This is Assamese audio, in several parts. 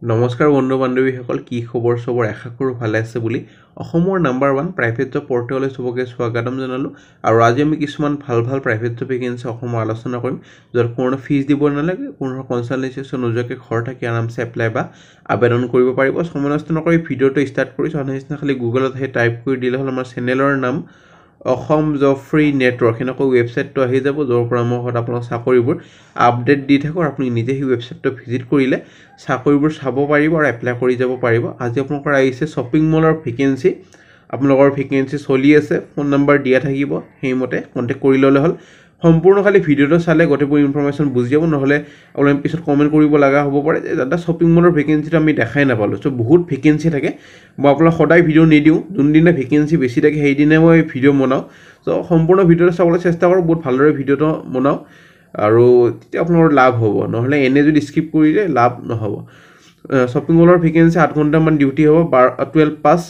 নমস্কাৰ বন্ধু বান্ধৱীসকল কি খবৰ সবৰ আশা কৰো ভালে আছে বুলি অসমৰ নাম্বাৰ 1 প্ৰাইভেট জব পৰ্টেললৈ সবকে স্বাগতম জনালো আৰু আজি আমি কিছুমান ভাল প্ৰাইভেট জব ভেকেন্সি অসমৰ আলোচনা কৰিম য'ত কোনো ফিজ দিব নালাগে কোনো কনসালটেন্সি নোযোৱাকৈ ঘৰ থাকি আৰামছে এপ্লাই বা আবেদন কৰিব পাৰিব সময় নষ্ট নকৰি ভিডিঅটো ষ্টাৰ্ট কৰিছো আনহাইছনা খালি গুগলত হে টাইপ কৰি দিলে হ'ল আমাৰ চেনেলৰ নাম অসম জব ফ্ৰী নেটৱৰ্ক এনেকৈ ৱেবছাইটটো আহি যাব য'ৰ পৰা মই আপোনাক চাকৰিবোৰ আপডেট দি থাকো আপুনি নিজে এই ৱেবছাইটটো ভিজিট কৰিলে চাকৰিবোৰ চাব পাৰিব আৰু এপ্লাই কৰি যাব পাৰিব আজি আপোনালোকৰ আহিছে শ্বপিং মলৰ ভেকেন্সি আপোনালোকৰ ভেকেন্সি চলি আছে ফোন নম্বৰ দিয়া থাকিব সেইমতে কন্টাক্ট কৰি ললে হ'ল সম্পূৰ্ণ খালি ভিডিঅটো চালে গটেবোৰ ইনফৰমেশন বুজি যাব নহলে অলপ পিছত কমেন্ট কৰিব লাগা হ'ব পাৰে যে দাদা শ্বপিং মলৰ ভেকেন্সিটো আমি দেখাই নাপালো সো বহুত ভেকেন্সি থাকে মই আপোনাক সদায় ভিডিঅ নিদিও যোনদিনা ভেকেন্সি বেছি থাকে সেই দিনা মই ভিডিঅ বনাও সো সম্পূৰ্ণ ভিডিঅটো চাবলৈ চেষ্টা কৰো বহুত ভালদৰে ভিডিঅটো বনাও আৰু তেতিয়া আপোনালোকৰ লাভ হ'ব নহলে এনে যদি স্কিপ কৰিলে লাভ নহব শ্বপিং মলৰ ভেকেন্সি 8 ঘণ্টা মান ডিউটি হ'ব 12 পাস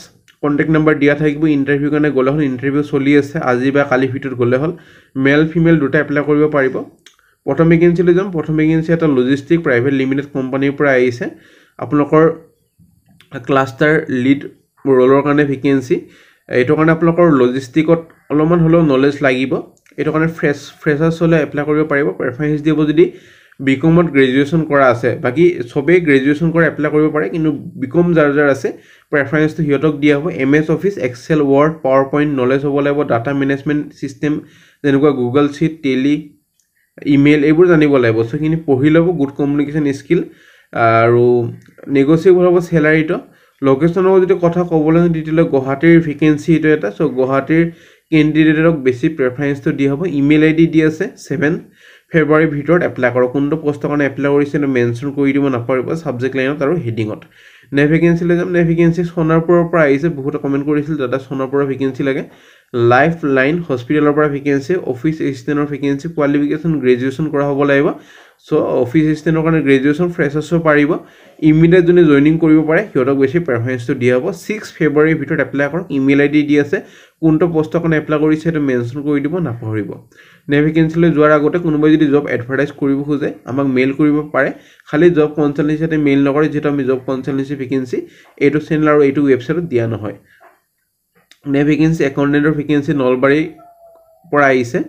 কন্টাক্ট নম্বৰ দিয়া থাকিব ইন্টাৰভিউ কাৰণে গলে হ'ল ইন্টাৰভিউ চলি আছে আজি বা কালি ভিডিঅত গলে হ'ল মেল ফিমেল দুটা এপ্লাই কৰিব পাৰিব প্ৰথম ভেকেন্সি লৈ যাম প্ৰথম ভেকেন্সি এটা লজিষ্টিক প্ৰাইভেট লিমিটেড কোম্পানীৰ পৰা আহিছে আপোনালোকৰ ক্লাষ্টাৰ লিড ৰোলৰ কাৰণে ভেকেন্সি এইটো কাৰণে আপোনালোকৰ লজিষ্টিকত অলপমান হলেও নলেজ লাগিব এইটো কাৰণে ফ্ৰেছাৰ্ছ হলে এপ্লাই কৰিব পাৰিব প্ৰেফাৰেন্স দিব যদি বিকমত গ্ৰেজুৱেচন কৰা আছে বাকি সবে গ্ৰেজুৱেচন কৰা এপ্লাই কৰিব পাৰে কিন্তু বিকম যাৰ আছে প্ৰেফাৰেন্স তো হিয়তক দিয়া হ'ব MS Office Excel Word PowerPoint knowledge হ'ব লাগিব ডাটা মেনেজমেন্ট সিস্টেম যেনেকুৱা গুগল শীট টেলি ইমেইল এইবোৰ জানিব লাগিব সো কিনি পঢ়ি লব গুড কমিউনিকেশন স্কিল আৰু নেগোসিয়েবল হ'ব স্যালাৰিটো লোকেশনৰ যদি কথা ক'বলৈ দিলে গুৱাহাটীৰ ভেকেন্সি এটো এটা সো গুৱাহাটীৰ ক্যান্ডিডেটক বেছি প্ৰেফাৰেন্স তো দিয়া হ'ব ইমেইল আইডি দি আছে 7 ফেব্ৰুৱাৰী ভিতৰত এপ্লাই কৰক কোনটো পোষ্টৰ কাৰণে এপ্লাই কৰিছে মেনশন কৰি দিব নাপাৰিব সাবজেক্ট লাইনত আৰু হেডিংত নে ভেকেন্সি লৈ যাম নে ভেকেন্সি সোনাৰপুৰৰ পৰা আহিছে বহুত কমেন্ট কৰিছিল দাদা সোনাৰপুৰৰ ভেকেন্সি লাগে লাইফ লাইন হস্পিটেলৰ পৰা ভেকেন্সি অফিস এসিস্টেন্টৰ ভেকেন্সি কোৱালিফিকেশন গ্ৰেজুৱেচন কৰা হ'ব লাগিব সো অফিস এসিস্টেন্টৰ কাৰণে গ্ৰেজুৱেচন ফ্ৰেছাৰ্ছও পাৰিব ইমিডিয়েট জনে জয়নিং কৰিব পাৰে হিয়তক বেছি প্ৰেফাৰেন্স তো দিয়া হ'ব 6 ফেব্ৰুৱাৰী ভিতৰত এপ্লাই কৰক ইমেইল আইডি দি আছে কোনটো পোষ্টৰ কাৰণে এপ্লাই কৰিছে এটা মেনশন কৰি দিব নাপাহৰিব নে ভেকেন্সি লৈ যোৱাৰ আগতে কোনোবাই যদি জব এডভাৰটাইজ কৰিব খোজে আমাক মেইল কৰিব পাৰে খালি জব কনসালটেন্সিতে মেইল নকৰে যেটা আমি জব কনসালটেন্সি ভেকেন্সি এইটো চেনেল আৰু এইটো ৱেবছাইটত দিয়া নহয় নে ভেকেন্সি একাউন্টেন্টৰ ভেকেন্সি নলবাৰী পৰা আহিছে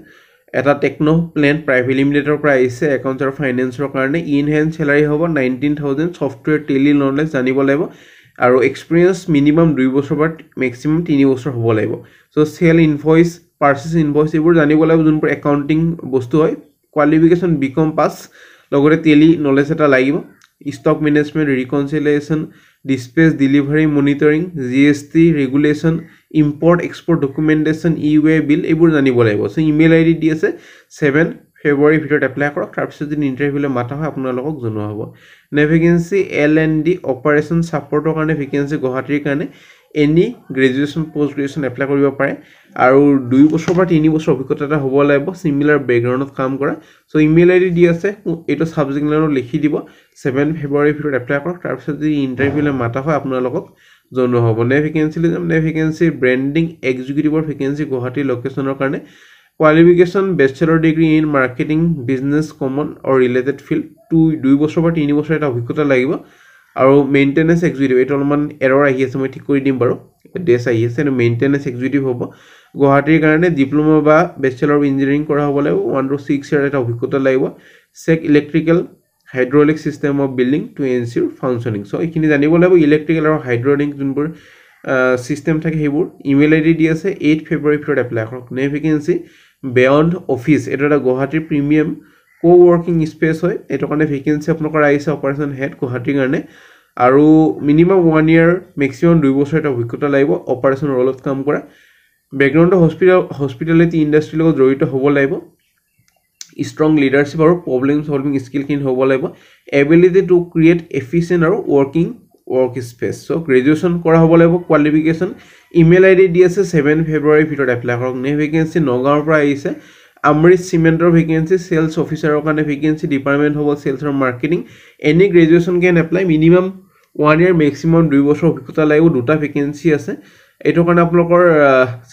এটা টেকনো প্লেন প্ৰাইভেট লিমিটেডৰ পৰা আহিছে একাউন্টছ আৰু ফাইনান্সৰ কাৰণে ইন হ্যান্ড স্যালাৰি হ'ব 19000 সফটওয়্যাৰ টেলি নলেজ জানিব লাগিব আৰু এক্সপেৰিয়েন্স মিনিমাম 2 বছৰ বা মেক্সিমাম 3 বছৰ হ'ব লাগিব so sale invoice purchase invoice এইবোৰ জানিব লাগিব যোনবোৰ একাউন্টিং বস্তু হয় কোৱালিফিকেশন বিকম পাস লগতে টেলি নলেজ এটা লাগিব stock management reconciliation dispatch delivery monitoring GST regulation import export documentation ইউএ বিল এইবোৰ জানিব লাগিব সো ইমেইল আইডি দি আছে 7 ফেব্ৰুৱাৰী ভিতৰত এপ্লাই কৰক তাৰ পিছত যদি ইন্টাৰভিউলে মাতা হয় আপোনালোকক জনোৱা হ'ব নে ভেকেন্সি এলএনডি অপাৰেশন সাপোৰ্টৰ কাৰণে ভেকেন্সি গুৱাহাটীৰ কাৰণে any graduation post graduation apply কৰিব পাৰে আৰু 2 বছৰ বা 3 বছৰ অভিজ্ঞতা এটা হ'ব লাগিব সিমিলাৰ ব্যাকগ্ৰাউণ্ডত কাম কৰা সো ইমেইল আইডি দি আছে এটো সাবজেক্ট লাইনত লিখি দিব 7 ফেব্ৰুৱাৰী ভিতৰত এপ্লাই কৰক তাৰ পিছত যদি ইন্টাৰভিউলে মাতা হয় আপোনালোকক জনোৱা হ'ব নে ভেকেন্সি লৈ নে ভেকেন্সি ব্ৰেন্ডিং এক্সিকিউটিভৰ ভেকেন্সি গুৱাহাটী লোকেশনৰ কাৰণে qualification bachelor degree in marketing business common or related field 2 বছৰ বা 3 বছৰ এটা অভিজ্ঞতা লাগিব আৰু মেইনটেনেন্স এক্সিকিউটিভ এটা অলপমান এৰৰ আহি আছে মই ঠিক কৰি দিম বাৰু ডেছ আহি আছে মেইনটেনেন্স এক্সিকিউটিভ হ'ব গুৱাহাটীৰ কাৰণে ডিপ্লোমা বা ব্যাচেলৰ অফ ইঞ্জিনিয়াৰিং কৰা হ'ব লাগিব 1 to 6 ইয়াৰ এটা অভিজ্ঞতা লাগিব check electrical hydraulic system of building to ensure functioning so এইখিনি জানিব লাগিব ইলেক্ট্ৰিক্যাল আৰু হাইড্ৰলিক যোনবোৰ সিস্টেম থাকে হেবোৰ ইমেইল আইডি দি আছে 8 ফেব্ৰুৱাৰী ভিতৰত এপ্লাই কৰক নে ভেকেন্সি বিয়ন্ড অফিস এটা গুৱাহাটীৰ প্ৰিমিয়াম কো-ওয়াৰ্কিং স্পেস হয় এটো কাৰণে ভেকেন্সি আপোনালোকৰ আহিছে অপাৰেশন হেড গুৱাহাটীৰ কাৰণে আৰু মিনিমাম 1 ইয়াৰ মেক্সিমাম 2 বছৰ এটা অভিজ্ঞতা লাগিব অপাৰেশন ৰলত কাম কৰা ব্যাকগ্ৰাউণ্ড হস্পিটালিটি ইন্ডাষ্ট্ৰি লগত জড়িত হ'ব লাগিব strong leadership আৰু problem solving skill kin হ'ব লাগিব ability to create efficient আৰু working work space so graduation কৰা হ'ব লাগিব qualification email id দি আছে 7 ফেব্ৰুৱাৰী ভিতৰত এপ্লাই কৰক নে ভেকেন্সি নগাঁৱৰ পৰা আহিছে আমৰিত সিমেন্টৰ ভেকেন্সি সেলস অফিচাৰৰ কাৰণে ভেকেন্সি ডিপাৰ্টমেন্ট হ'ব সেলস আৰু marketing any graduation can apply minimum 1 year maximum 2 বছৰ অভিজ্ঞতা লাগিব দুটা ভেকেন্সি আছে এটো কাৰণে আপোনালোকৰ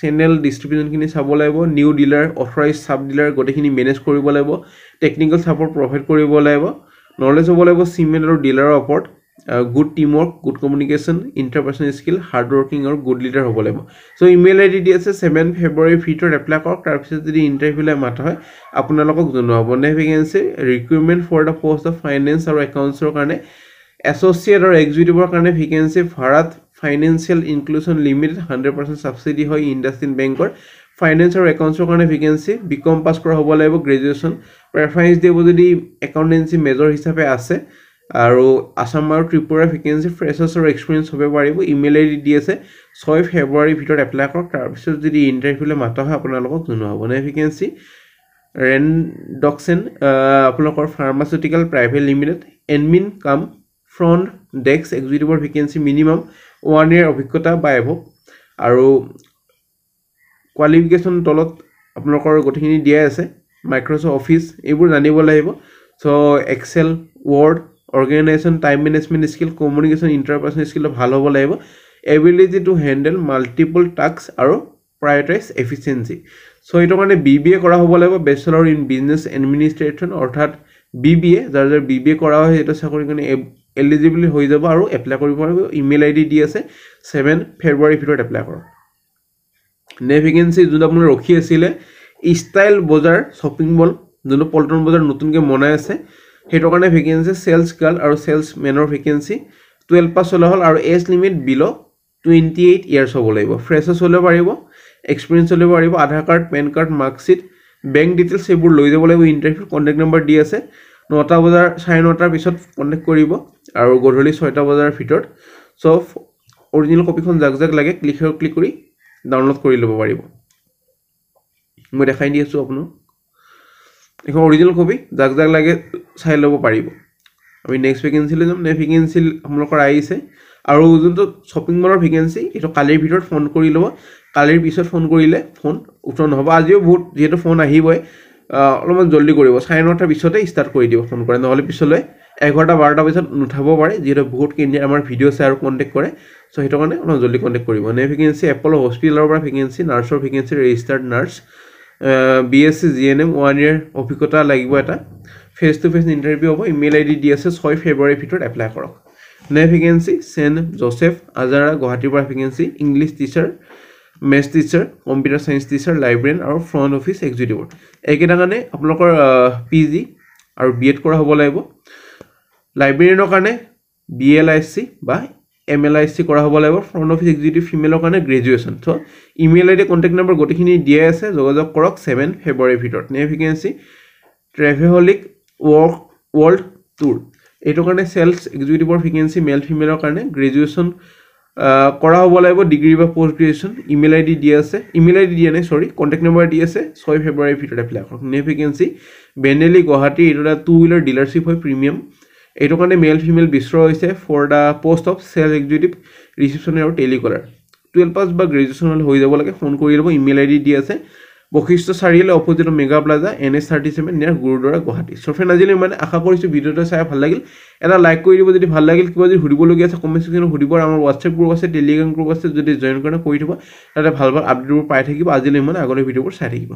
চেনেল ডিস্ট্ৰিবিউশন খিনি চাব লাগিব new dealer authorise sub dealer গটেখিনি মেনেজ কৰিব লাগিব টেকনিক্যাল সাপোৰ্ট প্ৰভাইড কৰিব লাগিব নলেজ হ'ব লাগিব সিমেন্ট আৰু ডিলাৰৰ ওপৰত good team work, good communication, interpersonal skill, hard working আৰু গুড লিডাৰ হ'ব লাগিব। চ' ইমেইল আই ডি দি আছে 7 ফেব্ৰুৱাৰীৰ ভিতৰত এপ্লাই কৰক। তাৰপিছত যদি ইণ্টাৰভিউলৈ মাতা হয় আপোনালোকক জনোৱা হ'ব। Next vacancy recruitment for the post of finance আৰু একাউণ্টছৰ কাৰণে এছ'চিয়েট আৰু এক্সিকিউটিভৰ কাৰণে vacancy Bharat financial inclusion limited 100% subsidiary হয় ইণ্ডাছইণ্ড বেংকৰ। ফাইনেন্স আৰু একাউণ্টছৰ কাৰণে ভেকেঞ্চি বিকম পাছ কৰা হ'ব লাগিব, গ্ৰেজুৱেশ্যন। প্ৰেফাৰেঞ্চ দিব যদি একাউণ্টেঞ্চি মেজৰ হিচাপে আছে আৰু আছাম আৰু ত্ৰিপুৰা ভেকেঞ্চি ফ্ৰেছাৰ্ছ আৰু এক্সপিৰিয়েঞ্চ হ'ব পাৰিব। ইমেইল আই ডি দি আছে 6 ফেব্ৰুৱাৰীৰ ভিতৰত এপ্লাই কৰক। তাৰপিছত যদি ইণ্টাৰভিউলৈ মাতা হয় আপোনালোকক জনোৱা হ'ব। নেক্সট ভেকেঞ্চি ৰেনডক্সেন আপোনালোকৰ ফাৰ্মাচিউটিকেল প্ৰাইভেট লিমিটেড এডমিন কাম ফ্ৰণ্ট ডেস্ক এক্সিকিউটিভৰ ভেকেঞ্চি মিনিমাম 1 year অভিজ্ঞতা বা এভব আৰু কোৱালিফিকেশ্যন তলত আপোনালোকৰ গোটেইখিনি দিয়াই আছে। মাইক্ৰ'ছফ্ট অফিচ এইবোৰ জানিব লাগিব। So' Excel, Word, organisation, time management skill, communication, interpersonal skill ভাল হ'ব লাগিব। Ability to handle multiple task আৰু প্ৰায়ৰিটাইজ এফিচিয়েঞ্চি। চ' এইটো কাৰণে BBA কৰা হ'ব লাগিব, বেচেলৰ ইন বিজনেছ এডমিনিষ্ট্ৰেশ্যন, অৰ্থাৎ BBA। যাৰ BBA কৰা হয় সেইটো চাকৰিৰ কাৰণে এলিজিবল হৈ যাব আৰু এপ্লাই কৰিব পাৰিব। ইমেইল আই ডি দি আছে 7 ফেব্ৰুৱাৰীৰ ভিতৰত এপ্লাই কৰক। নেক্সট ভেকেঞ্চি যোনটো আপোনাৰ ৰখি আছিলে ষ্টাইল বজাৰ শ্বপিং মল, যোনটো পল্টন বজাৰ নতুনকৈ বনাই আছে, সেইটোৰ কাৰণে ভেকেঞ্চি চেলছ গাৰ্ল আৰু চেলছ মেনৰ ভেকেঞ্চি 12 পাছ হ'লে হ'ল আৰু এজ লিমিট বিল' 28 years হ'ব লাগিব। ফ্ৰেছাৰ্ছ হ'লে পাৰিব, এক্সপিৰিয়েঞ্চ হ'লে পাৰিব। Aadhaar card, PAN card, marksheet, bank details এইবোৰ লৈ যাব লাগিব। ইণ্টাৰভিউ কণ্টেক্ট নম্বৰ দি আছে 9টা বজাৰ 9:30 পিছত কণ্টেক্ট কৰিব আৰু গধূলি 6টা বজাৰ ভিতৰত। চ' অৰিজিনেল কপিখন যাক যাক লাগে ক্লিক কৰি ডাউনলোড কৰি ল'ব পাৰিব। মই দেখাই দি আছোঁ আপোনাক এখন অৰিজিনেল কপি, যাক যাক লাগে চাই ল'ব পাৰিব। আমি নেক্সট ভেকেঞ্চিলৈ যাম। নেক্সট ভেকেঞ্চি আপোনালোকৰ আহিছে আৰু যোনটো শ্বপিং মলৰ ভেকেঞ্চি এইটো কালিৰ ভিতৰত ফোন কৰি ল'ব। কালিৰ পিছত ফোন কৰিলে ফোন উঠোৱা নহ'ব। আজিও বহুত যিহেতু ফোন আহিবই, অলপমান জল্দি কৰিব। 9:30 পিছতে ষ্টাৰ্ট কৰি দিব ফোন কৰে, নহ'লে পিছলৈ 11-12 পিছত নুঠাব পাৰে, যিহেতু বহুত কেণ্ডিডেট আমাৰ ভিডিঅ' চাই আৰু কণ্টেক্ট কৰে। চ' সেইটো কাৰণে অলপ জল্দি কণ্টেক্ট কৰিব। নেক্সট ভেকেঞ্চি এপল হস্পিটেলৰ পৰা ভেকেঞ্চি, নাৰ্ছৰ vacancy, registered nurse, BSc GNM 1 year অভিজ্ঞতা লাগিব এটা। ফেচ টু ফেচ ইণ্টাৰভিউ হ'ব। ইমেইল আই ডি দি আছে 6 ফেব্ৰুৱাৰীৰ ভিতৰত এপ্লাই কৰক। Next vacancy Saint Joseph Azara গুৱাহাটীৰ পৰা vacancy, English teacher, maths teacher, computer science teacher, librarian আৰু ফ্ৰণ্ট অফিচ এক্সিকিউটিভৰ। এইকেইটা কাৰণে আপোনালোকৰ PG আৰু BEd কৰা হ'ব লাগিব। লাইব্ৰেৰিয়ানৰ কাৰণে BLIC বা MLIC কৰা হ'ব লাগিব। ফ্ৰণ্ট অফিচ এক্সিকিউটিভ ফিমেলৰ কাৰণে graduation. So' email I D contact number গোটেইখিনি দিয়াই আছে, যোগাযোগ কৰক 7 ফেব্ৰুৱাৰীৰ ভিতৰত। নেক্সট ভেকেঞ্চি ট্ৰেভেহলিক ৱৰ্ল্ড টুৰ, এইটো কাৰণে চেলছ এক্সিকিউটিভৰ ভেকেঞ্চি মেল ফিমেলৰ কাৰণে গ্ৰেজুৱেশ্যন কৰা হ'ব লাগিব, ডিগ্ৰী বা post graduation. Email I D দিয়া আছে, ইমেইল আই ডি দিয়া নাই চৰি, কণ্টেক্ট নম্বৰ দি আছে 6 ফেব্ৰুৱাৰীৰ ভিতৰত এপ্লাই কৰক। নেক্সট ভেকেঞ্চি বেনেলি গুৱাহাটী, এইটো এটা 2-wheeler ডিলাৰশ্বিপ হয় প্ৰিমিয়াম। এইটো কাৰণে মেল ফিমেল বিচৰা হৈছে for the post of sales executive receptionist আৰু টেলিকলাৰ। 12 পাছ বা গ্ৰেজুৱেশ্যন হ'লে হৈ যাব লাগে, ফোন কৰি ল'ব। ইমেইল আই ডি দি আছে বশিষ্ঠ চাৰিআলি অপজিট মেগা প্লাজা NH 37 নিয়াৰ গুৰুদ্বাৰা গুৱাহাটী। চ' ফ্ৰেণ্ড আজিলৈ মানে আশা কৰিছোঁ ভিডিঅ'টো চাই ভাল লাগিল। এটা লাইক কৰি দিব যদি ভাল লাগিল। কিবা যদি সুধিবলগীয়া আছে কমেণ্ট ছেকশ্যনত সুধিব। আমাৰ হোৱাটছএপ গ্ৰুপ আছে, টেলিগ্ৰাম গ্ৰুপ আছে, যদি জইন কৰে কৰি থ'ব, তাতে ভাল ভাল আপডেটবোৰ পাই থাকিব। আজিলৈ মানে আগলৈ ভিডিঅ'বোৰ চাই থাকিব।